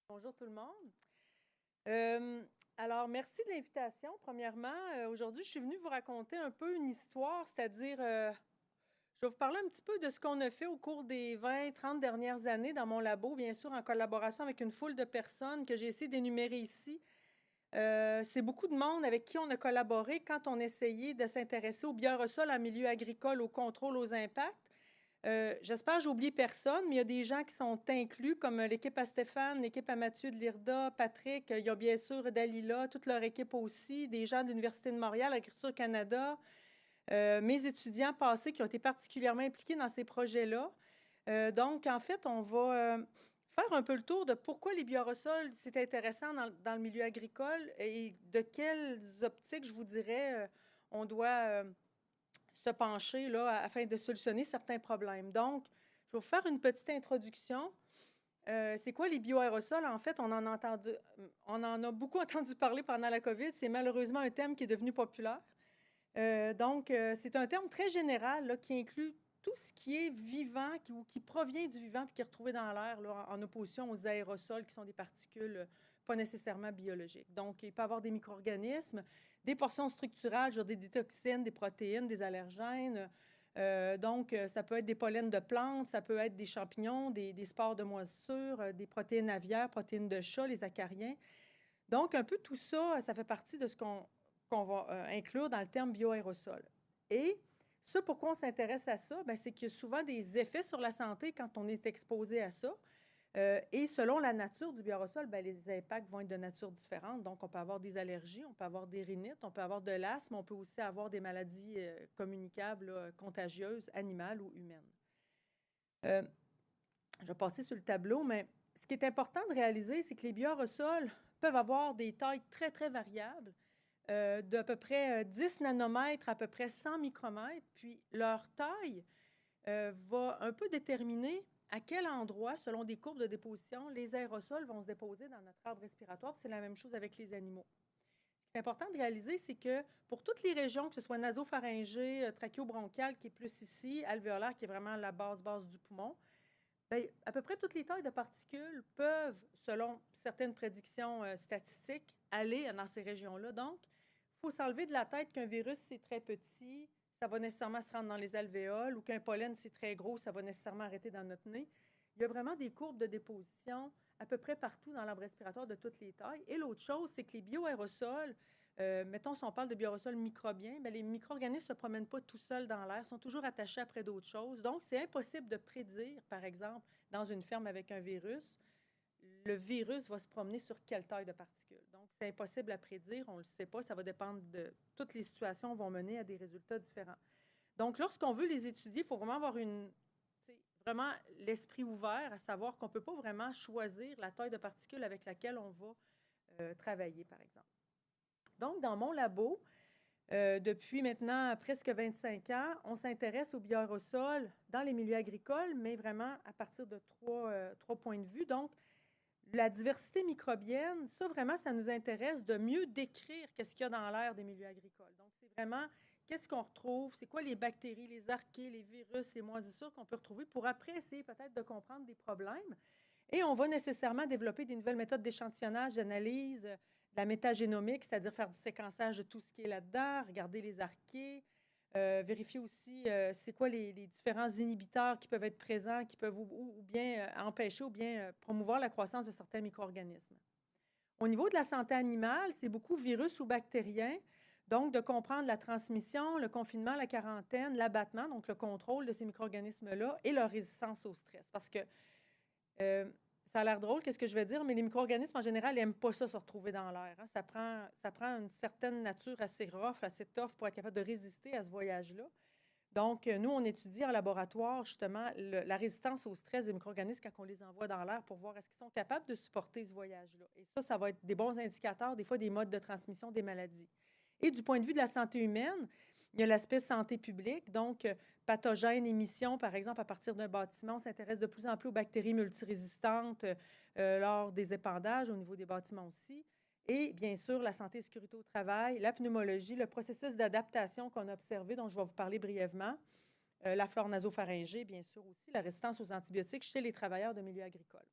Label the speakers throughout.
Speaker 1: Bonjour tout le monde. Alors, merci de l'invitation. Premièrement, aujourd'hui, je suis venue vous raconter un peu une histoire, c'est-à-dire, je vais vous parler un petit peu de ce qu'on a fait au cours des 20, 30 dernières années dans mon labo, bien sûr, en collaboration avec une foule de personnes que j'ai essayé d'énumérer ici. C'est beaucoup de monde avec qui on a collaboré quand on essayait de s'intéresser au bioaérosol en milieu agricole, au contrôle, aux impacts. J'espère que j'oublie personne, mais il y a des gens qui sont inclus, comme l'équipe à Stéphane, l'équipe à Mathieu de l'IRDA, Patrick, il y a bien sûr Dalila, toute leur équipe aussi, des gens de l'Université de Montréal, Agriculture Canada, mes étudiants passés qui ont été particulièrement impliqués dans ces projets-là. Donc, en fait, on va faire un peu le tour de pourquoi les bioaérosols, c'est intéressant dans le milieu agricole et de quelles optiques, je vous dirais, on doit se pencher là, afin de solutionner certains problèmes. Donc, je vais vous faire une petite introduction. C'est quoi les bioaérosols? En fait, on en a beaucoup entendu parler pendant la COVID. C'est malheureusement un thème qui est devenu populaire. C'est un terme très général là, qui inclut tout ce qui est vivant ou qui provient du vivant et qui est retrouvé dans l'air en opposition aux aérosols qui sont des particules pas nécessairement biologiques. Donc, il peut y avoir des micro-organismes, des portions structurales, genre des toxines, des protéines, des allergènes. Ça peut être des pollens de plantes, ça peut être des champignons, des spores de moisissure, des protéines aviaires, protéines de chat, les acariens. Donc, un peu tout ça, ça fait partie de ce qu'on va inclure dans le terme bioaérosol. Et ça, pourquoi on s'intéresse à ça? Bien, c'est qu'il y a souvent des effets sur la santé quand on est exposé à ça. Et selon la nature du bioaérosol, bien, les impacts vont être de nature différente. Donc, on peut avoir des allergies, on peut avoir des rhinites, on peut avoir de l'asthme, on peut aussi avoir des maladies communicables, là, contagieuses, animales ou humaines. Euh, je vais passer sur le tableau, mais ce qui est important de réaliser, c'est que les bioaérosols peuvent avoir des tailles très, très variables, d'à peu près 10 nanomètres à peu près 100 micromètres. Puis leur taille va un peu déterminer à quel endroit, selon des courbes de déposition, les aérosols vont se déposer dans notre arbre respiratoire. C'est la même chose avec les animaux. Ce qui est important de réaliser, c'est que pour toutes les régions, que ce soit nasopharyngée, trachéobronchiale, qui est plus ici, alvéolaire, qui est vraiment la base du poumon, bien, à peu près toutes les tailles de particules peuvent, selon certaines prédictions statistiques, aller dans ces régions-là. Donc, il faut s'enlever de la tête qu'un virus, c'est très petit, ça va nécessairement se rendre dans les alvéoles, ou qu'un pollen, c'est très gros, ça va nécessairement arrêter dans notre nez. Il y a vraiment des courbes de déposition à peu près partout dans l'arbre respiratoire de toutes les tailles. Et l'autre chose, c'est que les bioaérosols, mettons, si on parle de bioaérosols microbiens, bien, les micro-organismes ne se promènent pas tout seuls dans l'air, sont toujours attachés après d'autres choses. Donc, c'est impossible de prédire, par exemple, dans une ferme avec un virus, le virus va se promener sur quelle taille de particules. Donc, c'est impossible à prédire, on ne le sait pas, ça va dépendre de... Toutes les situations vont mener à des résultats différents. Donc, lorsqu'on veut les étudier, il faut vraiment avoir vraiment l'esprit ouvert, à savoir qu'on ne peut pas vraiment choisir la taille de particules avec laquelle on va travailler, par exemple. Donc, dans mon labo, depuis maintenant presque 25 ans, on s'intéresse aux bioaérosols dans les milieux agricoles, mais vraiment à partir de trois points de vue. Donc, la diversité microbienne, ça vraiment, ça nous intéresse de mieux décrire qu'est-ce qu'il y a dans l'air des milieux agricoles. Donc, c'est vraiment qu'est-ce qu'on retrouve, c'est quoi les bactéries, les archées, les virus, les moisissures qu'on peut retrouver pour après essayer peut-être de comprendre des problèmes. Et on va nécessairement développer des nouvelles méthodes d'échantillonnage, d'analyse, de la métagénomique, c'est-à-dire faire du séquençage de tout ce qui est là-dedans, regarder les archées, vérifier aussi c'est quoi les différents inhibiteurs qui peuvent être présents, qui peuvent ou bien empêcher ou bien promouvoir la croissance de certains micro-organismes. Au niveau de la santé animale, c'est beaucoup virus ou bactérien. Donc, de comprendre la transmission, le confinement, la quarantaine, l'abattement, donc le contrôle de ces micro-organismes-là et leur résistance au stress. Parce que ça a l'air drôle, qu'est-ce que je vais dire, mais les micro-organismes, en général, n'aiment pas ça se retrouver dans l'air. Hein. Ça prend une certaine nature assez rough, assez tough pour être capable de résister à ce voyage-là. Donc, nous, on étudie en laboratoire, justement, la résistance au stress des micro-organismes quand on les envoie dans l'air pour voir est-ce qu'ils sont capables de supporter ce voyage-là. Et ça va être des bons indicateurs, des fois, des modes de transmission des maladies. Et du point de vue de la santé humaine, il y a l'aspect santé publique, donc pathogènes, émissions, par exemple, à partir d'un bâtiment, on s'intéresse de plus en plus aux bactéries multirésistantes lors des épandages, au niveau des bâtiments aussi. Et bien sûr, la santé et sécurité au travail, la pneumologie, le processus d'adaptation qu'on a observé, dont je vais vous parler brièvement, la flore nasopharyngée, bien sûr aussi, la résistance aux antibiotiques chez les travailleurs de milieux agricoles.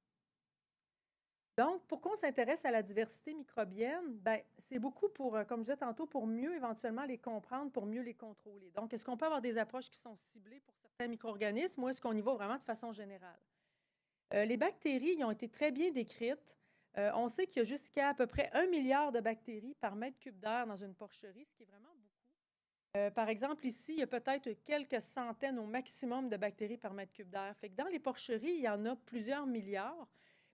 Speaker 1: Donc, pourquoi on s'intéresse à la diversité microbienne? Ben, c'est beaucoup pour, comme je disais tantôt, pour mieux éventuellement les comprendre, pour mieux les contrôler. Donc, est-ce qu'on peut avoir des approches qui sont ciblées pour certains micro-organismes ou est-ce qu'on y va vraiment de façon générale? Les bactéries, ils ont été très bien décrites. On sait qu'il y a jusqu'à à peu près 1 milliard de bactéries par mètre cube d'air dans une porcherie, ce qui est vraiment beaucoup. Par exemple, ici, il y a peut-être quelques centaines au maximum de bactéries par mètre cube d'air. Fait que dans les porcheries, il y en a plusieurs milliards.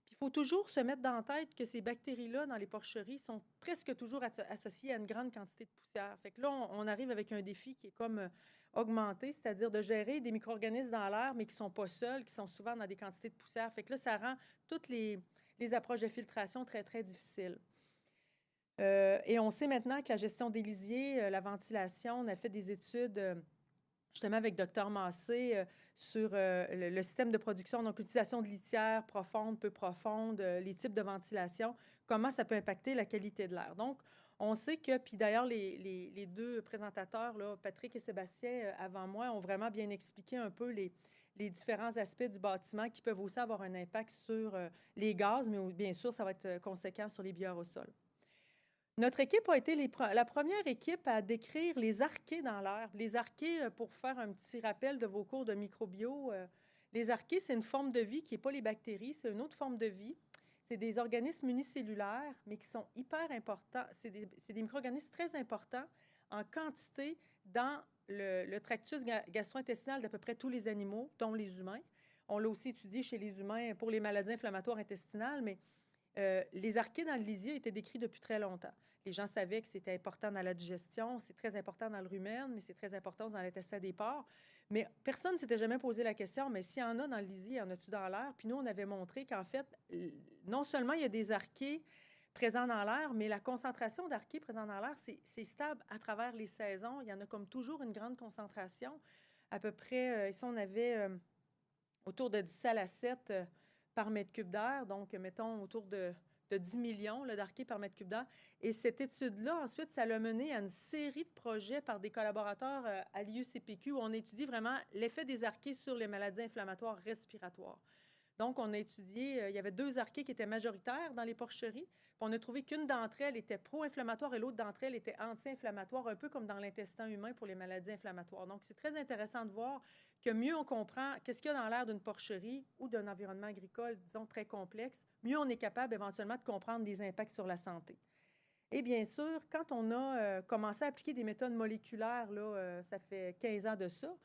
Speaker 1: Puis il faut toujours se mettre dans la tête que ces bactéries-là, dans les porcheries, sont presque toujours associées à une grande quantité de poussière. Fait que là, on arrive avec un défi qui est comme augmenté, c'est-à-dire de gérer des micro-organismes dans l'air, mais qui ne sont pas seuls, qui sont souvent dans des quantités de poussière. Fait que là, ça rend toutes les approches de filtration très, très difficiles. Et on sait maintenant que la gestion des lisiers, la ventilation, on a fait des études justement avec Dr Massé sur le système de production, donc l'utilisation de litières profondes, peu profondes, les types de ventilation, comment ça peut impacter la qualité de l'air. Donc, on sait que, puis d'ailleurs, les deux présentateurs, là, Patrick et Sébastien, avant moi, ont vraiment bien expliqué un peu les différents aspects du bâtiment qui peuvent aussi avoir un impact sur les gaz, mais bien sûr, ça va être conséquent sur les bioaérosols. Notre équipe a été la première équipe à décrire les archées dans l'air. Les archées, pour faire un petit rappel de vos cours de microbio, les archées, c'est une forme de vie qui n'est pas les bactéries, c'est une autre forme de vie. C'est des organismes unicellulaires, mais qui sont hyper importants. C'est des micro-organismes très importants en quantité dans le tractus gastro-intestinal d'à peu près tous les animaux, dont les humains. On l'a aussi étudié chez les humains pour les maladies inflammatoires intestinales, mais les archées dans le lisier étaient décrits depuis très longtemps. Les gens savaient que c'était important dans la digestion, c'est très important dans le rumen, mais c'est très important dans l'intestin des porcs. Mais personne ne s'était jamais posé la question, mais s'il y en a dans le lisier, y en a-tu dans l'air? Puis nous, on avait montré qu'en fait, non seulement il y a des archées présents dans l'air, mais la concentration d'archées présents dans l'air, c'est stable à travers les saisons. Il y en a comme toujours une grande concentration. À peu près, ici, on avait autour de 10 à la 7 par mètre cube d'air, donc mettons autour de 10 millions d'archées par mètre cube d'air. Et cette étude-là, ensuite, ça l'a mené à une série de projets par des collaborateurs à l'IUCPQ où on étudie vraiment l'effet des archées sur les maladies inflammatoires respiratoires. Donc, on a étudié, il y avait 2 archées qui étaient majoritaires dans les porcheries. Puis on a trouvé qu'une d'entre elles était pro-inflammatoire et l'autre d'entre elles était anti-inflammatoire, un peu comme dans l'intestin humain pour les maladies inflammatoires. Donc, c'est très intéressant de voir que mieux on comprend qu'est-ce qu'il y a dans l'air d'une porcherie ou d'un environnement agricole, disons, très complexe, mieux on est capable éventuellement de comprendre les impacts sur la santé. Et bien sûr, quand on a commencé à appliquer des méthodes moléculaires, là, ça fait 15 ans de ça,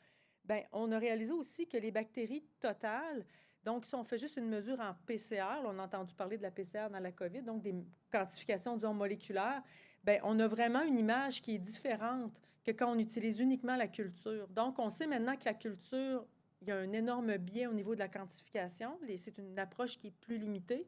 Speaker 1: bien, on a réalisé aussi que les bactéries totales, donc si on fait juste une mesure en PCR, là, on a entendu parler de la PCR dans la COVID, donc des quantifications, disons, moléculaires, bien, on a vraiment une image qui est différente que quand on utilise uniquement la culture. Donc, on sait maintenant que la culture, il y a un énorme biais au niveau de la quantification. C'est une approche qui est plus limitée.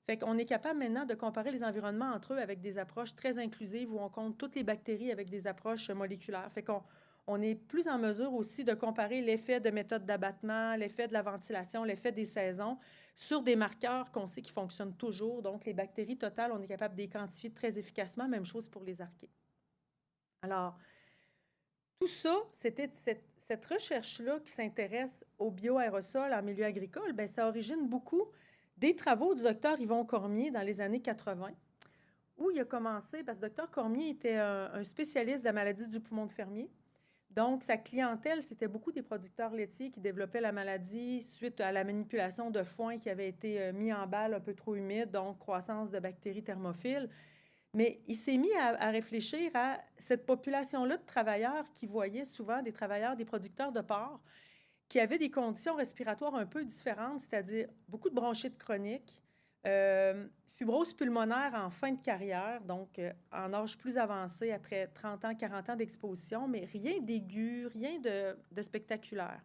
Speaker 1: Fait qu'on est capable maintenant de comparer les environnements entre eux avec des approches très inclusives où on compte toutes les bactéries avec des approches moléculaires. Fait qu'on est plus en mesure aussi de comparer l'effet de méthodes d'abattement, l'effet de la ventilation, l'effet des saisons sur des marqueurs qu'on sait qui fonctionnent toujours. Donc, les bactéries totales, on est capable de les quantifier très efficacement. Même chose pour les archées. Alors, tout ça, c'était cette recherche-là qui s'intéresse aux bioaérosols en milieu agricole, bien, ça origine beaucoup des travaux du docteur Yvon Cormier dans les années 80, où il a commencé, parce que le docteur Cormier était un spécialiste de la maladie du poumon de fermier. Donc, sa clientèle, c'était beaucoup des producteurs laitiers qui développaient la maladie suite à la manipulation de foin qui avait été mis en balle un peu trop humide, donc croissance de bactéries thermophiles. Mais il s'est mis à réfléchir à cette population-là de travailleurs qui voyaient souvent des travailleurs, des producteurs de porc, qui avaient des conditions respiratoires un peu différentes, c'est-à-dire beaucoup de bronchite chronique, fibrose pulmonaire en fin de carrière, donc en âge plus avancé, après 30 ans, 40 ans d'exposition, mais rien d'aigu, rien de spectaculaire.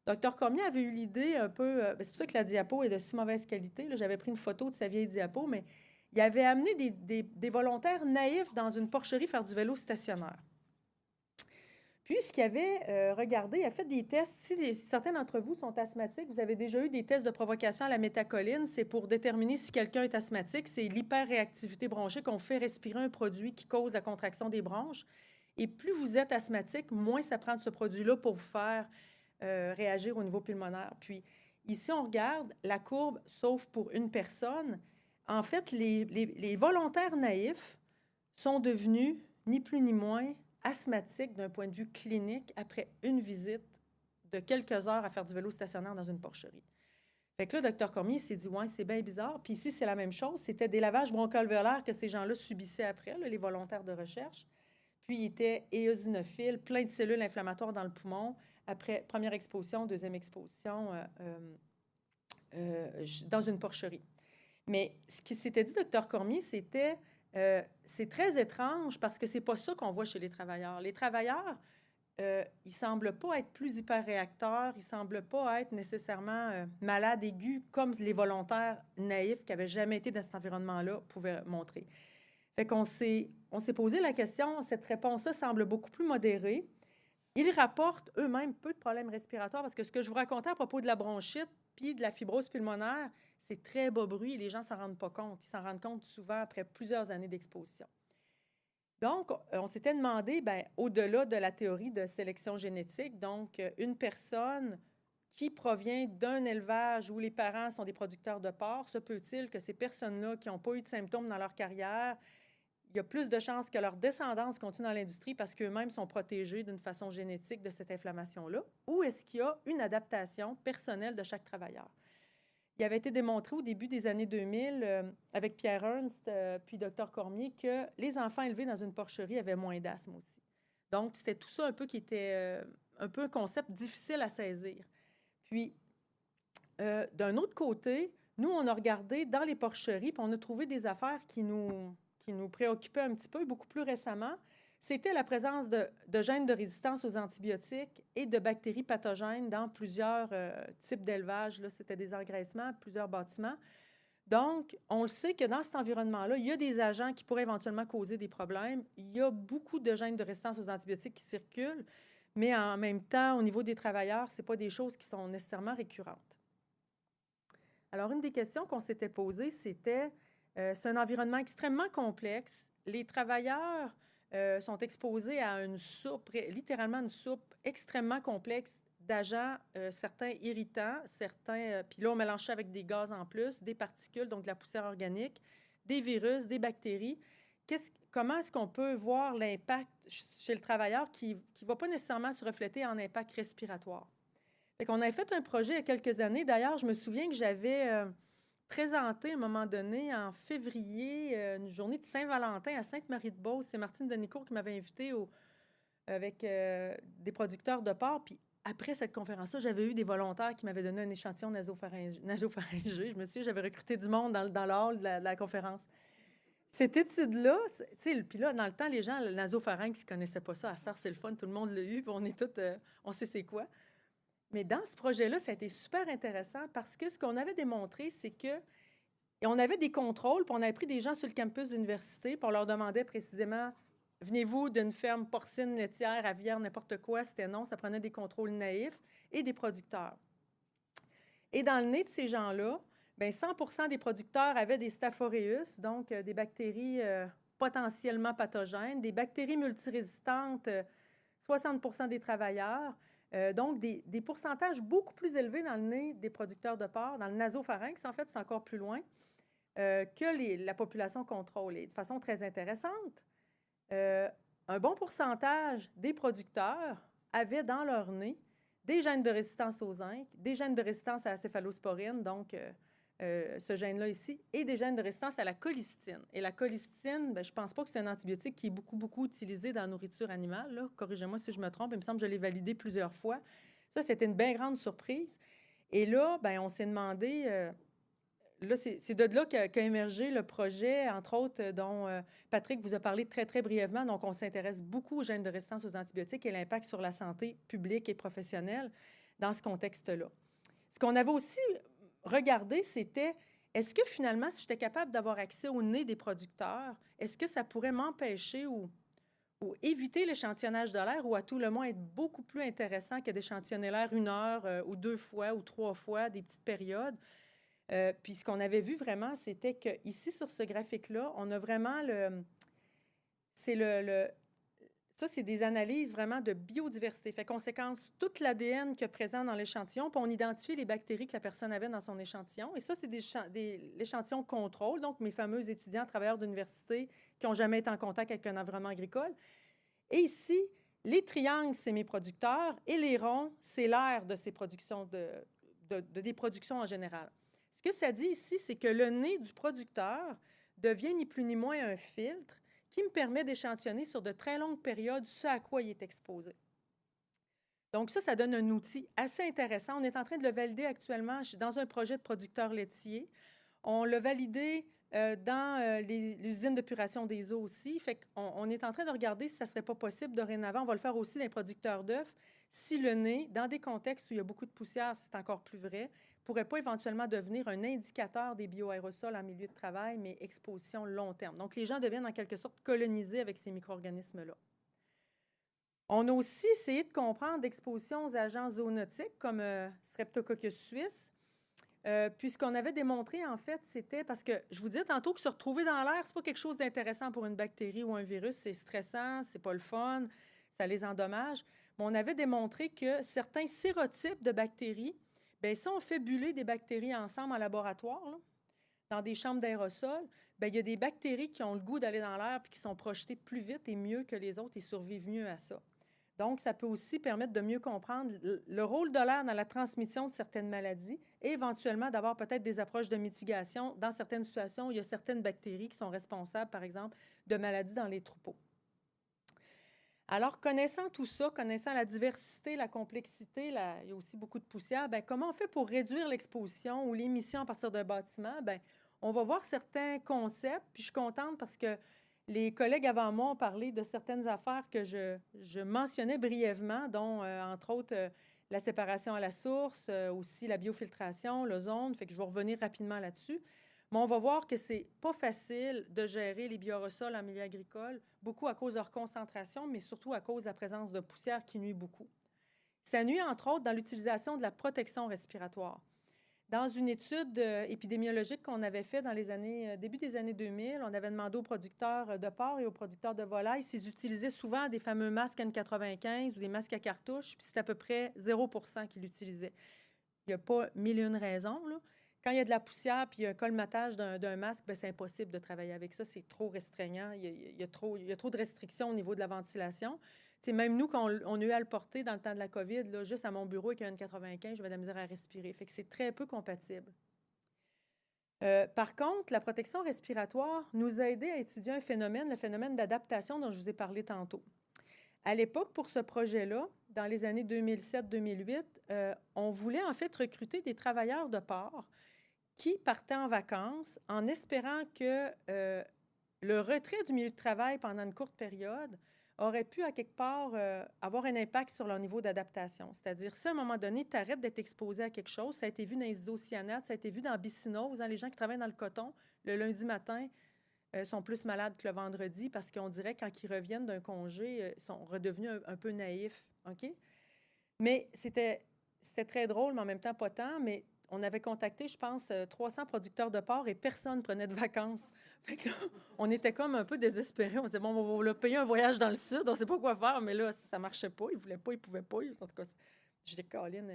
Speaker 1: Docteur Cormier avait eu l'idée un peu, c'est pour ça que la diapo est de si mauvaise qualité. J'avais pris une photo de sa vieille diapo, mais il avait amené des volontaires naïfs dans une porcherie faire du vélo stationnaire. Puis, ce qu'il avait regardé, il a fait des tests. Si certains d'entre vous sont asthmatiques, vous avez déjà eu des tests de provocation à la métacholine. C'est pour déterminer si quelqu'un est asthmatique. C'est l'hyperréactivité bronchique. On fait respirer un produit qui cause la contraction des bronches. Et plus vous êtes asthmatique, moins ça prend de ce produit-là pour vous faire réagir au niveau pulmonaire. Puis, ici, on regarde la courbe, sauf pour une personne. en fait, les volontaires naïfs sont devenus, ni plus ni moins, asthmatiques d'un point de vue clinique après une visite de quelques heures à faire du vélo stationnaire dans une porcherie. Fait que là, le docteur Cormier s'est dit, ouais, c'est bien bizarre. Puis ici, c'est la même chose. C'était des lavages bronchoalvéolaires que ces gens-là subissaient après, là, les volontaires de recherche. Puis, ils étaient éosinophiles, plein de cellules inflammatoires dans le poumon. Après première exposition, deuxième exposition, dans une porcherie. Mais ce qui s'était dit, docteur Cormier, c'était c'est très étrange parce que c'est pas ça qu'on voit chez les travailleurs. Les travailleurs, ils semblent pas être plus hyperréacteurs, ils semblent pas être nécessairement malades aigus comme les volontaires naïfs qui n'avaient jamais été dans cet environnement-là pouvaient montrer. Fait qu'on s'est posé la question, cette réponse-là semble beaucoup plus modérée. Ils rapportent eux-mêmes peu de problèmes respiratoires parce que ce que je vous racontais à propos de la bronchite puis de la fibrose pulmonaire, c'est très bas bruit et les gens ne s'en rendent pas compte. Ils s'en rendent compte souvent après plusieurs années d'exposition. Donc, on s'était demandé, au-delà de la théorie de sélection génétique, donc une personne qui provient d'un élevage où les parents sont des producteurs de porc, se peut-il que ces personnes-là qui n'ont pas eu de symptômes dans leur carrière, il y a plus de chances que leur descendance continue dans l'industrie parce qu'eux-mêmes sont protégés d'une façon génétique de cette inflammation-là? Ou est-ce qu'il y a une adaptation personnelle de chaque travailleur? Il avait été démontré au début des années 2000 avec Pierre Ernst puis Dr Cormier que les enfants élevés dans une porcherie avaient moins d'asthme aussi. Donc, c'était tout ça un peu qui était un peu un concept difficile à saisir. Puis, d'un autre côté, nous, on a regardé dans les porcheries puis on a trouvé des affaires qui nous préoccupaient un petit peu beaucoup plus récemment. C'était la présence de gènes de résistance aux antibiotiques et de bactéries pathogènes dans plusieurs types d'élevage. C'était des engraissements, plusieurs bâtiments. Donc, on le sait que dans cet environnement-là, il y a des agents qui pourraient éventuellement causer des problèmes. Il y a beaucoup de gènes de résistance aux antibiotiques qui circulent, mais en même temps, au niveau des travailleurs, ce n'est pas des choses qui sont nécessairement récurrentes. Alors, une des questions qu'on s'était posées, c'était, c'est un environnement extrêmement complexe. Les travailleurs sont exposés à une soupe, littéralement une soupe extrêmement complexe d'agents, certains irritants, certains, puis là, on mélange ça avec des gaz en plus, des particules, donc de la poussière organique, des virus, des bactéries. Comment est-ce qu'on peut voir l'impact chez le travailleur qui ne va pas nécessairement se refléter en impact respiratoire? Fait qu'on avait fait un projet il y a quelques années. D'ailleurs, je me souviens que j'avais présenté à un moment donné, en février, une journée de Saint-Valentin à Sainte-Marie-de-Beauce. C'est Martine Denicourt qui m'avait invité avec des producteurs de porc. Puis après cette conférence-là, j'avais eu des volontaires qui m'avaient donné un échantillon nasopharyngé. Je me souviens, j'avais recruté du monde dans le hall de la conférence. Cette étude-là, tu sais, puis là, dans le temps, les gens, le nasopharynx, ils ne connaissaient pas ça. À SARS, c'est le fun, tout le monde l'a eu, puis on est tous, on sait c'est quoi. Mais dans ce projet-là, ça a été super intéressant parce que ce qu'on avait démontré, c'est que on avait des contrôles, puis on avait pris des gens sur le campus de l'université, puis on leur demandait précisément venez-vous d'une ferme porcine, laitière, aviaire, n'importe quoi. C'était non, ça prenait des contrôles naïfs et des producteurs. Et dans le nez de ces gens-là, 100% des producteurs avaient des Staph aureus, donc des bactéries potentiellement pathogènes, des bactéries multirésistantes, 60% des travailleurs. Donc, des pourcentages beaucoup plus élevés dans le nez des producteurs de porc, dans le nasopharynx, en fait, c'est encore plus loin, que la population contrôle. Et de façon très intéressante, un bon pourcentage des producteurs avaient dans leur nez des gènes de résistance au zinc, des gènes de résistance à la céphalosporine, donc ce gène-là ici, et des gènes de résistance à la colistine. Et la colistine, je ne pense pas que c'est un antibiotique qui est beaucoup utilisé dans la nourriture animale. Là. Corrigez-moi si je me trompe, il me semble que je l'ai validé plusieurs fois. Ça, c'était une bien grande surprise. Et là, on s'est demandé, là, c'est de là qu'a émergé le projet, entre autres, dont Patrick vous a parlé très brièvement. Donc, on s'intéresse beaucoup aux gènes de résistance aux antibiotiques et l'impact sur la santé publique et professionnelle dans ce contexte-là. Ce qu'on avait aussi regardé, c'était est-ce que finalement, si j'étais capable d'avoir accès au nez des producteurs, est-ce que ça pourrait m'empêcher ou éviter l'échantillonnage de l'air ou à tout le moins être beaucoup plus intéressant que d'échantillonner l'air 1 heure ou 2 fois ou 3 fois, des petites périodes? Puis ce qu'on avait vu vraiment, c'était qu'ici, sur ce graphique-là, on a vraiment Ça, c'est des analyses vraiment de biodiversité. Fait qu'on séquence toute l'ADN qu'il y a présent dans l'échantillon, puis on identifie les bactéries que la personne avait dans son échantillon. Et ça, c'est l'échantillon contrôle, donc mes fameux étudiants, travailleurs d'université qui n'ont jamais été en contact avec un environnement agricole. Et ici, les triangles, c'est mes producteurs, et les ronds, c'est l'air de ces productions, des productions en général. Ce que ça dit ici, c'est que le nez du producteur devient ni plus ni moins un filtre qui me permet d'échantillonner sur de très longues périodes ce à quoi il est exposé. Donc ça donne un outil assez intéressant. On est en train de le valider actuellement dans un projet de producteur laitier. On l'a validé dans les usines d'épuration des eaux aussi. Fait qu'on est en train de regarder si ça ne serait pas possible dorénavant. On va le faire aussi dans les producteurs d'œufs. Si le nez, dans des contextes où il y a beaucoup de poussière, c'est encore plus vrai, ne pourrait pas éventuellement devenir un indicateur des bioaérosols en milieu de travail, mais exposition long terme. Donc, les gens deviennent en quelque sorte colonisés avec ces micro-organismes-là. On a aussi essayé de comprendre l'exposition aux agents zoonotiques comme Streptococcus suisse. Puis ce qu'on avait démontré, en fait, c'était parce que je vous disais tantôt que se retrouver dans l'air, c'est pas quelque chose d'intéressant pour une bactérie ou un virus. C'est stressant, c'est pas le fun, ça les endommage. Mais on avait démontré que certains sérotypes de bactéries, bien, si on fait buller des bactéries ensemble en laboratoire, là, dans des chambres d'aérosol, bien, il y a des bactéries qui ont le goût d'aller dans l'air puis qui sont projetées plus vite et mieux que les autres et survivent mieux à ça. Donc, ça peut aussi permettre de mieux comprendre le rôle de l'air dans la transmission de certaines maladies et éventuellement d'avoir peut-être des approches de mitigation dans certaines situations où il y a certaines bactéries qui sont responsables, par exemple, de maladies dans les troupeaux. Alors, connaissant tout ça, connaissant la diversité, la complexité, il y a aussi beaucoup de poussière, bien, comment on fait pour réduire l'exposition ou l'émission à partir d'un bâtiment? Bien, on va voir certains concepts, puis je suis contente parce que les collègues avant moi ont parlé de certaines affaires que je mentionnais brièvement, dont, entre autres, la séparation à la source, aussi la biofiltration, l'ozone, fait que je vais revenir rapidement là-dessus. Mais on va voir que c'est pas facile de gérer les bioaérosols en milieu agricole, beaucoup à cause de leur concentration, mais surtout à cause de la présence de poussière qui nuit beaucoup. Ça nuit, entre autres, dans l'utilisation de la protection respiratoire. Dans une étude épidémiologique qu'on avait faite dans les années, début des années 2000, on avait demandé aux producteurs de porc et aux producteurs de volailles s'ils utilisaient souvent des fameux masques N95 ou des masques à cartouche, puis c'est à peu près 0% qu'ils l'utilisaient. Il n'y a pas mille et une raisons, là. Quand il y a de la poussière puis il y a un colmatage d'un masque, bien, c'est impossible de travailler avec ça. C'est trop restreignant. Il y a trop de restrictions au niveau de la ventilation. T'sais, même nous, quand on a eu à le porter dans le temps de la COVID, là, juste à mon bureau avec un N95, j'avais de la misère à respirer. Fait que c'est très peu compatible. Par contre, la protection respiratoire nous a aidé à étudier un phénomène, le phénomène d'adaptation dont je vous ai parlé tantôt. À l'époque, pour ce projet-là, dans les années 2007-2008, on voulait en fait recruter des travailleurs de port qui partaient en vacances en espérant que le retrait du milieu de travail pendant une courte période aurait pu, à quelque part, avoir un impact sur leur niveau d'adaptation. C'est-à-dire, si à un moment donné, tu arrêtes d'être exposé à quelque chose, ça a été vu dans les isocyanates, ça a été vu dans Bicinose, les gens qui travaillent dans le coton, le lundi matin, sont plus malades que le vendredi parce qu'on dirait quand ils reviennent d'un congé, ils sont redevenus un peu naïfs. OK? Mais c'était très drôle, mais en même temps pas tant. Mais on avait contacté, je pense, 300 producteurs de porc et personne prenait de vacances. Fait que là, on était comme un peu désespérés. On disait, bon, on va leur payer un voyage dans le sud, on ne sait pas quoi faire, mais là, ça ne marchait pas. Ils ne voulaient pas, ils ne pouvaient pas. En tout cas, je disais, Caroline,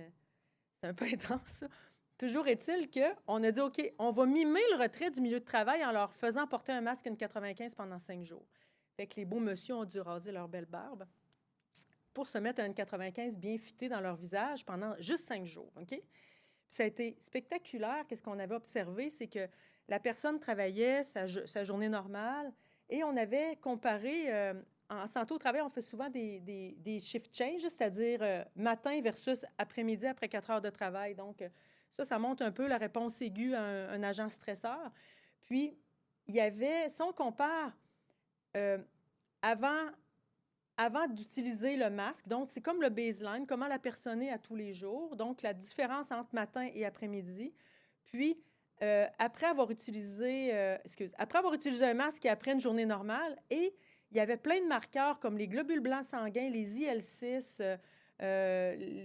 Speaker 1: c'est un peu étrange, ça. Toujours est-il qu'on a dit, OK, on va mimer le retrait du milieu de travail en leur faisant porter un masque N95 pendant 5 jours. Fait que les beaux messieurs ont dû raser leur belle barbe pour se mettre un N95 bien fité dans leur visage pendant juste 5 jours. OK? Puis ça a été spectaculaire. Qu'est-ce qu'on avait observé? C'est que la personne travaillait sa journée normale et on avait comparé, en santé au travail, on fait souvent des shift change, c'est-à-dire matin versus après-midi après 4 heures de travail. Donc, ça montre un peu la réponse aiguë à un agent stresseur. Puis, il y avait, si on compare avant d'utiliser le masque, donc c'est comme le baseline, comment la personne est à tous les jours, donc la différence entre matin et après-midi. Puis, après avoir utilisé un masque et après une journée normale, et il y avait plein de marqueurs comme les globules blancs sanguins, les IL-6,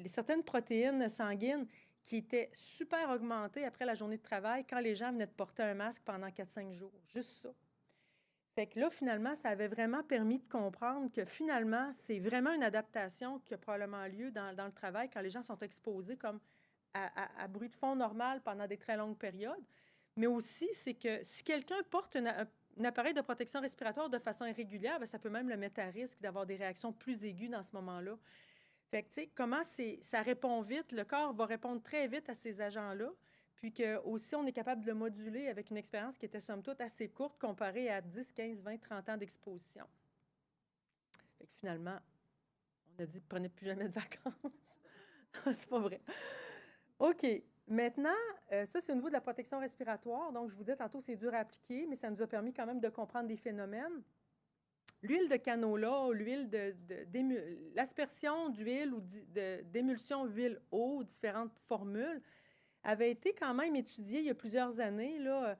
Speaker 1: certaines protéines sanguines qui étaient super augmentées après la journée de travail quand les gens venaient de porter un masque pendant 4-5 jours. Juste ça. Fait que là, finalement, ça avait vraiment permis de comprendre que finalement, c'est vraiment une adaptation qui a probablement lieu dans le travail quand les gens sont exposés comme à bruit de fond normal pendant des très longues périodes. Mais aussi, c'est que si quelqu'un porte un appareil de protection respiratoire de façon irrégulière, bien, ça peut même le mettre à risque d'avoir des réactions plus aiguës dans ce moment-là. Fait que, tu sais, comment ça répond vite, le corps va répondre très vite à ces agents-là, puis que aussi on est capable de le moduler avec une expérience qui était somme toute assez courte comparée à 10, 15, 20, 30 ans d'exposition. Fait que finalement, on a dit prenez plus jamais de vacances. C'est pas vrai. OK. Maintenant, ça, c'est au niveau de la protection respiratoire. Donc, je vous disais tantôt, c'est dur à appliquer, mais ça nous a permis quand même de comprendre des phénomènes. L'huile de canola, l'aspersion d'huile ou d'émulsion huile-eau, différentes formules, avait été quand même étudiée il y a plusieurs années, là,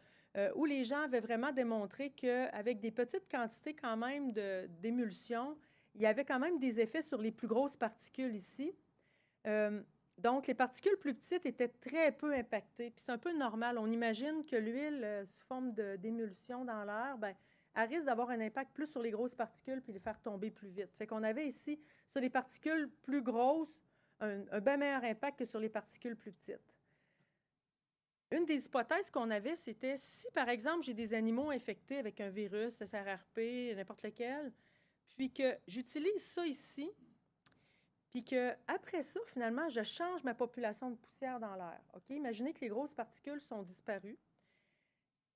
Speaker 1: où les gens avaient vraiment démontré qu'avec des petites quantités quand même d'émulsion, il y avait quand même des effets sur les plus grosses particules ici. Donc, les particules plus petites étaient très peu impactées. Puis c'est un peu normal. On imagine que l'huile, sous forme d'émulsion dans l'air, ben, elle risque d'avoir un impact plus sur les grosses particules puis les faire tomber plus vite. Fait qu'on avait ici, sur les particules plus grosses, un bien meilleur impact que sur les particules plus petites. Une des hypothèses qu'on avait, c'était si, par exemple, j'ai des animaux infectés avec un virus, SRRP, n'importe lequel, puis que j'utilise ça ici, puis qu'après ça, finalement, je change ma population de poussière dans l'air. OK? Imaginez que les grosses particules sont disparues.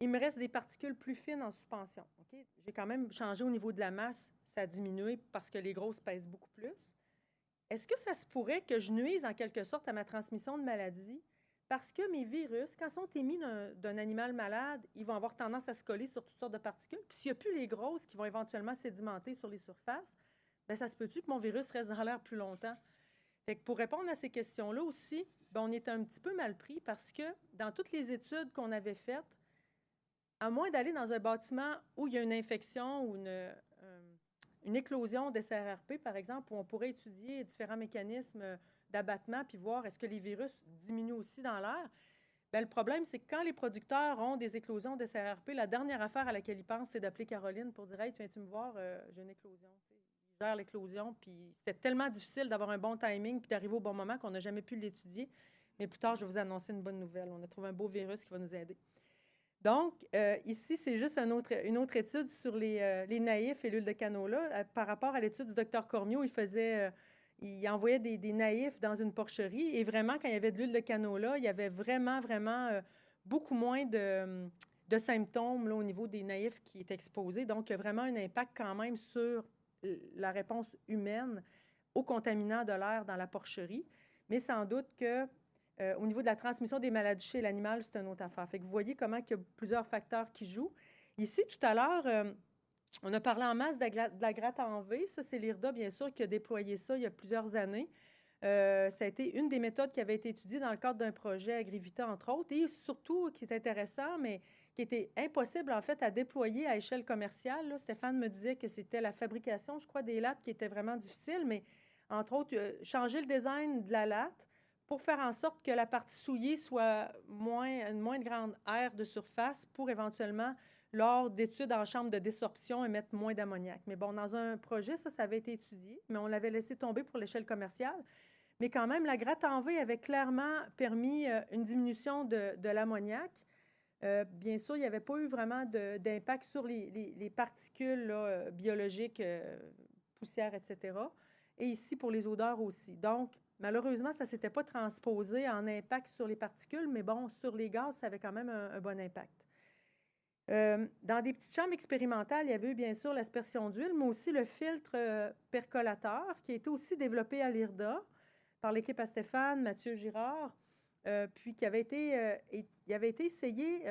Speaker 1: Il me reste des particules plus fines en suspension. Okay? J'ai quand même changé au niveau de la masse, ça a diminué parce que les grosses pèsent beaucoup plus. Est-ce que ça se pourrait que je nuise en quelque sorte à ma transmission de maladie parce que mes virus, quand ils sont émis d'un animal malade, ils vont avoir tendance à se coller sur toutes sortes de particules. Puis s'il n'y a plus les grosses qui vont éventuellement sédimenter sur les surfaces, bien, ça se peut-tu que mon virus reste dans l'air plus longtemps? Fait que pour répondre à ces questions-là aussi, bien, on était un petit peu mal pris parce que dans toutes les études qu'on avait faites, à moins d'aller dans un bâtiment où il y a une infection ou une éclosion de SRRP, par exemple, où on pourrait étudier différents mécanismes d'abattement puis voir est-ce que les virus diminuent aussi dans l'air, bien, le problème, c'est que quand les producteurs ont des éclosions de SRRP, la dernière affaire à laquelle ils pensent, c'est d'appeler Caroline pour dire « Hey, viens-tu me voir? J'ai une éclosion. » Ils gèrent l'éclosion, puis c'était tellement difficile d'avoir un bon timing puis d'arriver au bon moment qu'on n'a jamais pu l'étudier. Mais plus tard, je vais vous annoncer une bonne nouvelle. On a trouvé un beau virus qui va nous aider. Donc, ici, c'est juste une autre étude sur les naïfs et l'huile de canola. Par rapport à l'étude du docteur Cormiot, il envoyait des naïfs dans une porcherie et vraiment, quand il y avait de l'huile de canola, il y avait vraiment, vraiment beaucoup moins de symptômes là, au niveau des naïfs qui étaient exposés. Donc, il y a vraiment un impact quand même sur la réponse humaine aux contaminants de l'air dans la porcherie. Mais sans doute que au niveau de la transmission des maladies chez l'animal, c'est une autre affaire. Fait que vous voyez comment il y a plusieurs facteurs qui jouent. Ici, tout à l'heure, on a parlé en masse de la gratte en V. Ça, c'est l'IRDA, bien sûr, qui a déployé ça il y a plusieurs années. Ça a été une des méthodes qui avait été étudiée dans le cadre d'un projet Agrivita, entre autres, et surtout, qui est intéressant, mais qui était impossible, en fait, à déployer à échelle commerciale. Là, Stéphane me disait que c'était la fabrication, je crois, des lattes qui était vraiment difficile, mais entre autres, changer le design de la latte pour faire en sorte que la partie souillée soit une moins grande aire de surface pour éventuellement, lors d'études en chambre de désorption, émettre moins d'ammoniac. Mais bon, dans un projet, ça avait été étudié, mais on l'avait laissé tomber pour l'échelle commerciale. Mais quand même, la gratte en V avait clairement permis une diminution de l'ammoniac. Bien sûr, il n'y avait pas eu vraiment d'impact sur les particules là, biologiques, poussière, etc. Et ici, pour les odeurs aussi. Donc, malheureusement, ça ne s'était pas transposé en impact sur les particules, mais bon, sur les gaz, ça avait quand même un bon impact. Dans des petites chambres expérimentales, il y avait eu bien sûr l'aspersion d'huile, mais aussi le filtre percolateur qui a été aussi développé à l'IRDA par l'équipe à Stéphane, Mathieu Girard, puis qui avait été essayé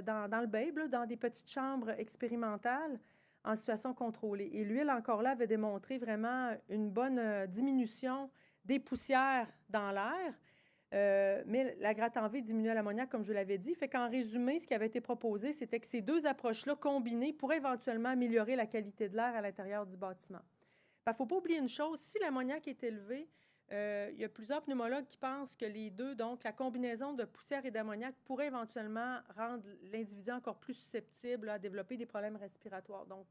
Speaker 1: dans le Babe, là, dans des petites chambres expérimentales en situation contrôlée. Et l'huile, encore là, avait démontré vraiment une bonne diminution des poussières dans l'air, mais la gratte en V diminuait l'ammoniac, comme je l'avais dit. Fait qu'en résumé, ce qui avait été proposé, c'était que ces deux approches-là combinées pourraient éventuellement améliorer la qualité de l'air à l'intérieur du bâtiment. Il ne faut pas oublier une chose, si l'ammoniac est élevé, Il y a plusieurs pneumologues qui pensent que les deux, donc la combinaison de poussière et d'ammoniac, pourrait éventuellement rendre l'individu encore plus susceptible à développer des problèmes respiratoires. Donc,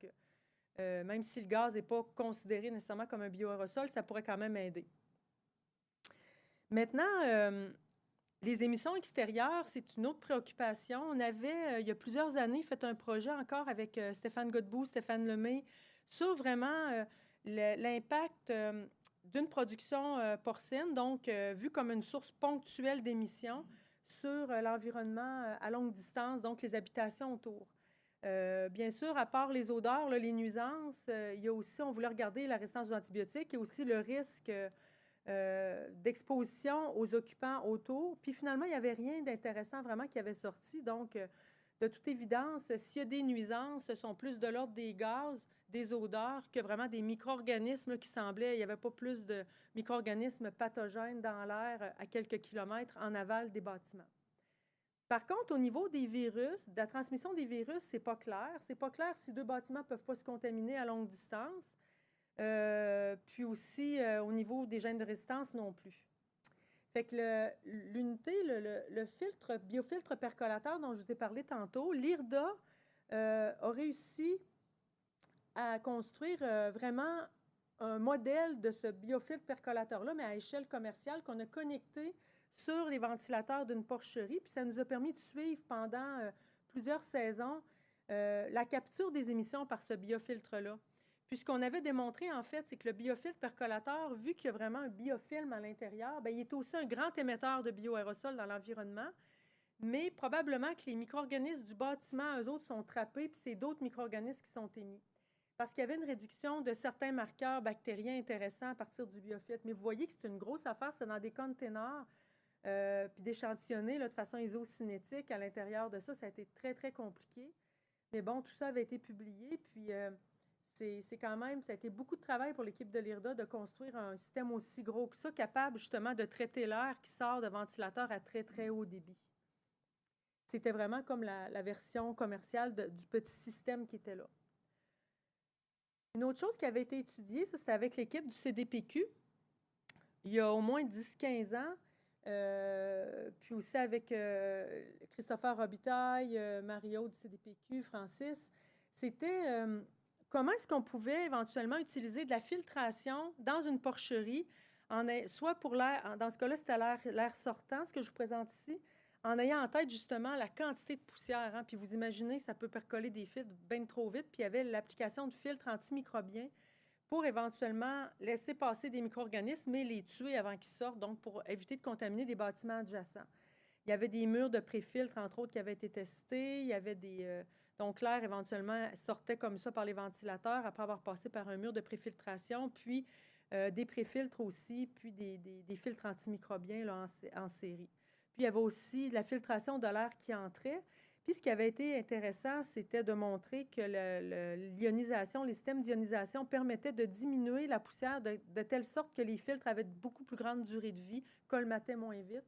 Speaker 1: même si le gaz n'est pas considéré nécessairement comme un bioaérosol, ça pourrait quand même aider. Maintenant, les émissions extérieures, c'est une autre préoccupation. On avait, il y a plusieurs années, fait un projet encore avec Stéphane Godbout, Stéphane Lemay, sur vraiment l'impact d'une production porcine, donc vue comme une source ponctuelle d'émissions sur l'environnement à longue distance, donc les habitations autour. Bien sûr, à part les odeurs, là, les nuisances, il y a aussi, on voulait regarder la résistance aux antibiotiques et aussi le risque d'exposition aux occupants autour. Puis finalement, il n'y avait rien d'intéressant vraiment qui avait sorti. Donc, de toute évidence, s'il y a des nuisances, ce sont plus de l'ordre des gaz, des odeurs, que vraiment des micro-organismes qui semblaient, il n'y avait pas plus de micro-organismes pathogènes dans l'air à quelques kilomètres en aval des bâtiments. Par contre, au niveau des virus, de la transmission des virus, c'est pas clair. C'est pas clair si deux bâtiments ne peuvent pas se contaminer à longue distance. Puis aussi, au niveau des gènes de résistance non plus. Fait que l'unité, le filtre, biofiltre percolateur dont je vous ai parlé tantôt, l'IRDA a réussi à construire vraiment un modèle de ce biofiltre percolateur-là, mais à échelle commerciale, qu'on a connecté sur les ventilateurs d'une porcherie. Puis ça nous a permis de suivre pendant plusieurs saisons la capture des émissions par ce biofiltre-là. Puis ce qu'on avait démontré, en fait, c'est que le biofiltre percolateur, vu qu'il y a vraiment un biofilm à l'intérieur, bien, il est aussi un grand émetteur de bioaérosols dans l'environnement, mais probablement que les micro-organismes du bâtiment, eux autres, sont trappés, puis c'est d'autres micro-organismes qui sont émis. Parce qu'il y avait une réduction de certains marqueurs bactériens intéressants à partir du biofiltre. Mais vous voyez que c'est une grosse affaire, c'est dans des containers, puis d'échantillonner de façon isocinétique à l'intérieur de ça. Ça a été très, très compliqué. Mais bon, tout ça avait été publié, puis c'est quand même, ça a été beaucoup de travail pour l'équipe de l'IRDA de construire un système aussi gros que ça, capable justement de traiter l'air qui sort de ventilateurs à très, très haut débit. C'était vraiment comme la version commerciale du petit système qui était là. Une autre chose qui avait été étudiée, ça c'était avec l'équipe du CDPQ, il y a au moins 10-15 ans, puis aussi avec Christopher Robitaille, Mario du CDPQ, Francis, c'était comment est-ce qu'on pouvait éventuellement utiliser de la filtration dans une porcherie, soit pour l'air, dans ce cas-là, c'était l'air sortant, ce que je vous présente ici, en ayant en tête justement la quantité de poussière. Hein, puis vous imaginez, ça peut percoler des filtres bien trop vite. Puis il y avait l'application de filtres antimicrobiens pour éventuellement laisser passer des micro-organismes et les tuer avant qu'ils sortent, donc pour éviter de contaminer des bâtiments adjacents. Il y avait des murs de pré-filtre, entre autres, qui avaient été testés. Il y avait des... donc l'air éventuellement sortait comme ça par les ventilateurs après avoir passé par un mur de préfiltration, puis des pré-filtres aussi, puis des filtres antimicrobiens là, en série. Puis, il y avait aussi la filtration de l'air qui entrait. Puis, ce qui avait été intéressant, c'était de montrer que l'ionisation, les systèmes d'ionisation permettaient de diminuer la poussière de telle sorte que les filtres avaient de beaucoup plus grande durée de vie, colmataient moins vite.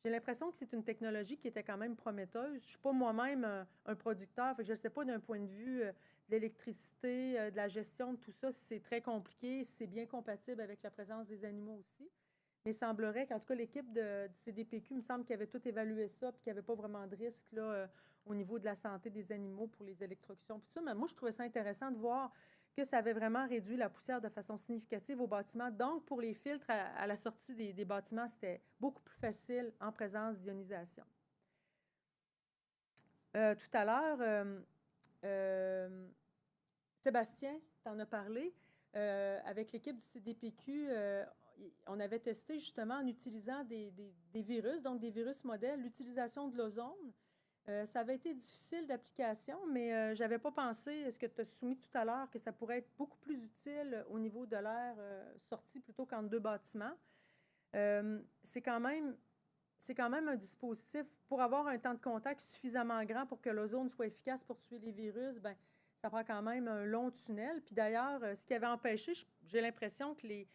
Speaker 1: J'ai l'impression que c'est une technologie qui était quand même prometteuse. Je ne suis pas moi-même un producteur, fait que je ne sais pas d'un point de vue de l'électricité, de la gestion de tout ça, si c'est très compliqué, si c'est bien compatible avec la présence des animaux aussi. Mais il semblerait qu'en tout cas, l'équipe du CDPQ, il me semble qu'il avait tout évalué ça, puis qu'il n'y avait pas vraiment de risque là, au niveau de la santé des animaux pour les électrocutions. Puis ça, mais moi, je trouvais ça intéressant de voir que ça avait vraiment réduit la poussière de façon significative au bâtiment. Donc, pour les filtres, à la sortie des bâtiments, c'était beaucoup plus facile en présence d'ionisation. Tout à l'heure, Sébastien t'en a parlé. Avec l'équipe du CDPQ, on avait testé justement en utilisant des virus, donc des virus modèles, l'utilisation de l'ozone. Ça avait été difficile d'application, mais je n'avais pas pensé, ce que tu as soumis tout à l'heure, que ça pourrait être beaucoup plus utile au niveau de l'air sorti plutôt qu'entre deux bâtiments. C'est quand même un dispositif, pour avoir un temps de contact suffisamment grand pour que l'ozone soit efficace pour tuer les virus, bien, ça prend quand même un long tunnel. Puis d'ailleurs, ce qui avait empêché, j'ai l'impression que les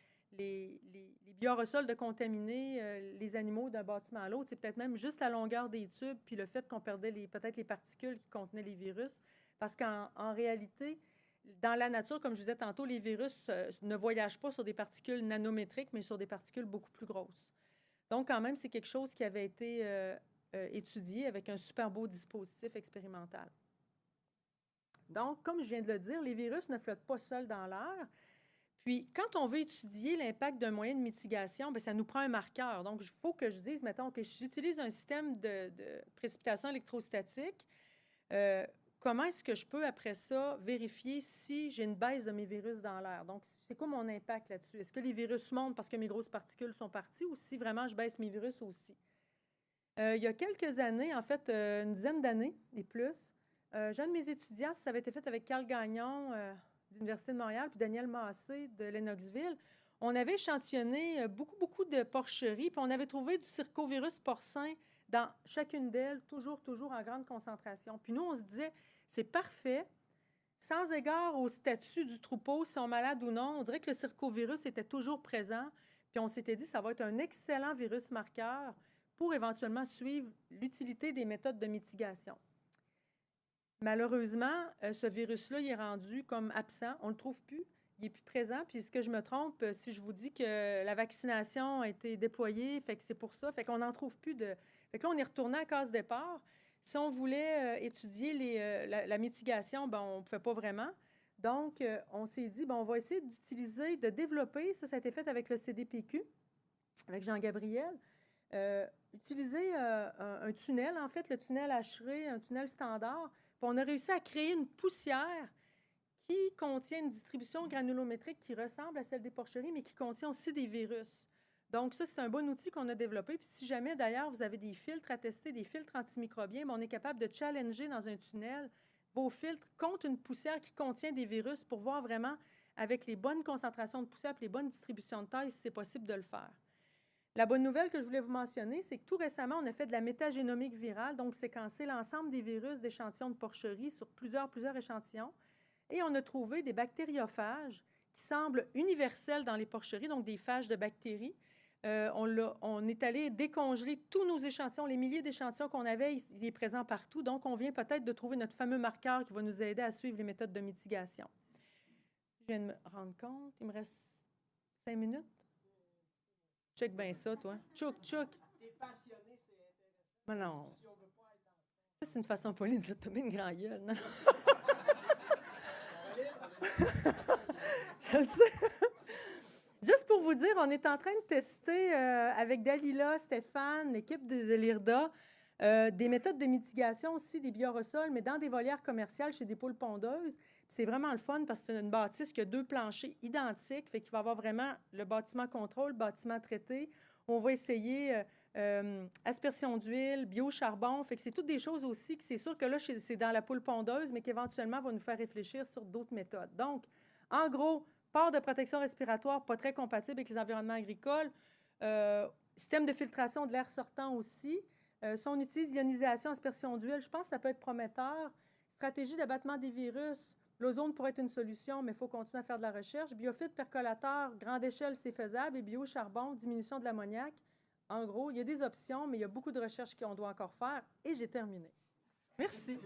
Speaker 1: bioaérosols de contaminer les animaux d'un bâtiment à l'autre, c'est peut-être même juste la longueur des tubes, puis le fait qu'on perdait peut-être les particules qui contenaient les virus. Parce qu'en réalité, dans la nature, comme je disais tantôt, les virus ne voyagent pas sur des particules nanométriques, mais sur des particules beaucoup plus grosses. Donc, quand même, c'est quelque chose qui avait été étudié avec un super beau dispositif expérimental. Donc, comme je viens de le dire, les virus ne flottent pas seuls dans l'air. Puis, quand on veut étudier l'impact d'un moyen de mitigation, bien, ça nous prend un marqueur. Donc, il faut que je dise, mettons, que j'utilise un système de précipitation électrostatique. Comment est-ce que je peux, après ça, vérifier si j'ai une baisse de mes virus dans l'air? Donc, c'est quoi mon impact là-dessus? Est-ce que les virus montent parce que mes grosses particules sont parties ou si vraiment je baisse mes virus aussi? Il y a quelques années, en fait, une dizaine d'années et plus, j'ai un de mes étudiants, ça avait été fait avec Carl Gagnon de l'Université de Montréal puis Daniel Massé de Lennoxville. On avait échantillonné beaucoup de porcheries, puis on avait trouvé du circovirus porcin dans chacune d'elles, toujours en grande concentration. Puis nous, on se disait, c'est parfait, sans égard au statut du troupeau, si on est malade ou non, on dirait que le circovirus était toujours présent, puis on s'était dit, ça va être un excellent virus marqueur pour éventuellement suivre l'utilité des méthodes de mitigation. Malheureusement, ce virus-là, il est rendu comme absent. On ne le trouve plus. Il n'est plus présent. Puis, est-ce que je me trompe si je vous dis que la vaccination a été déployée? Fait que c'est pour ça. Fait qu'on n'en trouve plus de... Fait que là, on est retourné à case départ. Si on voulait étudier la mitigation, ben, on ne pouvait pas vraiment. Donc, on s'est dit, ben, on va essayer d'utiliser, de développer, ça a été fait avec le CDPQ, avec Jean-Gabriel, utiliser un tunnel, en fait, le tunnel Hacheret, un tunnel standard. Puis on a réussi à créer une poussière qui contient une distribution granulométrique qui ressemble à celle des porcheries, mais qui contient aussi des virus. Donc ça, c'est un bon outil qu'on a développé. Puis si jamais, d'ailleurs, vous avez des filtres à tester, des filtres antimicrobiens, on est capable de challenger dans un tunnel vos filtres contre une poussière qui contient des virus pour voir vraiment, avec les bonnes concentrations de poussière et les bonnes distributions de taille, si c'est possible de le faire. La bonne nouvelle que je voulais vous mentionner, c'est que tout récemment, on a fait de la métagénomique virale, donc séquencer l'ensemble des virus d'échantillons de porcherie sur plusieurs échantillons. Et on a trouvé des bactériophages qui semblent universels dans les porcheries, donc des phages de bactéries. On est allé décongeler tous nos échantillons, les milliers d'échantillons qu'on avait, il est présent partout. Donc, on vient peut-être de trouver notre fameux marqueur qui va nous aider à suivre les méthodes de mitigation. Je viens de me rendre compte, il me reste 5 minutes. Check bien ça, toi. Tchouk.
Speaker 2: T'es passionné, c'est intéressant.
Speaker 1: Mais non.
Speaker 2: Si on veut pas être en...
Speaker 1: Ça, c'est une façon polie de dire, t'as mis une grande gueule. Non? Je le sais. Juste pour vous dire, on est en train de tester avec Dalila, Stéphane, l'équipe de l'IRDA, des méthodes de mitigation aussi des bioresols, mais dans des volières commerciales chez des poules pondeuses. C'est vraiment le fun parce que c'est une bâtisse qui a 2 planchers identiques, fait qu'il va y avoir vraiment le bâtiment contrôle, le bâtiment traité. On va essayer aspersion d'huile, biocharbon, fait que c'est toutes des choses aussi que c'est sûr que là, c'est dans la poule pondeuse, mais qu'éventuellement va nous faire réfléchir sur d'autres méthodes. Donc, en gros, port de protection respiratoire pas très compatible avec les environnements agricoles, système de filtration de l'air sortant aussi. Si on utilise ionisation, aspersion d'huile, je pense que ça peut être prometteur. Stratégie d'abattement des virus, l'ozone pourrait être une solution, mais il faut continuer à faire de la recherche. Biofiltre percolateur, grande échelle, c'est faisable. Et biocharbon, diminution de l'ammoniac. En gros, il y a des options, mais il y a beaucoup de recherches qu'on doit encore faire. Et j'ai terminé. Merci.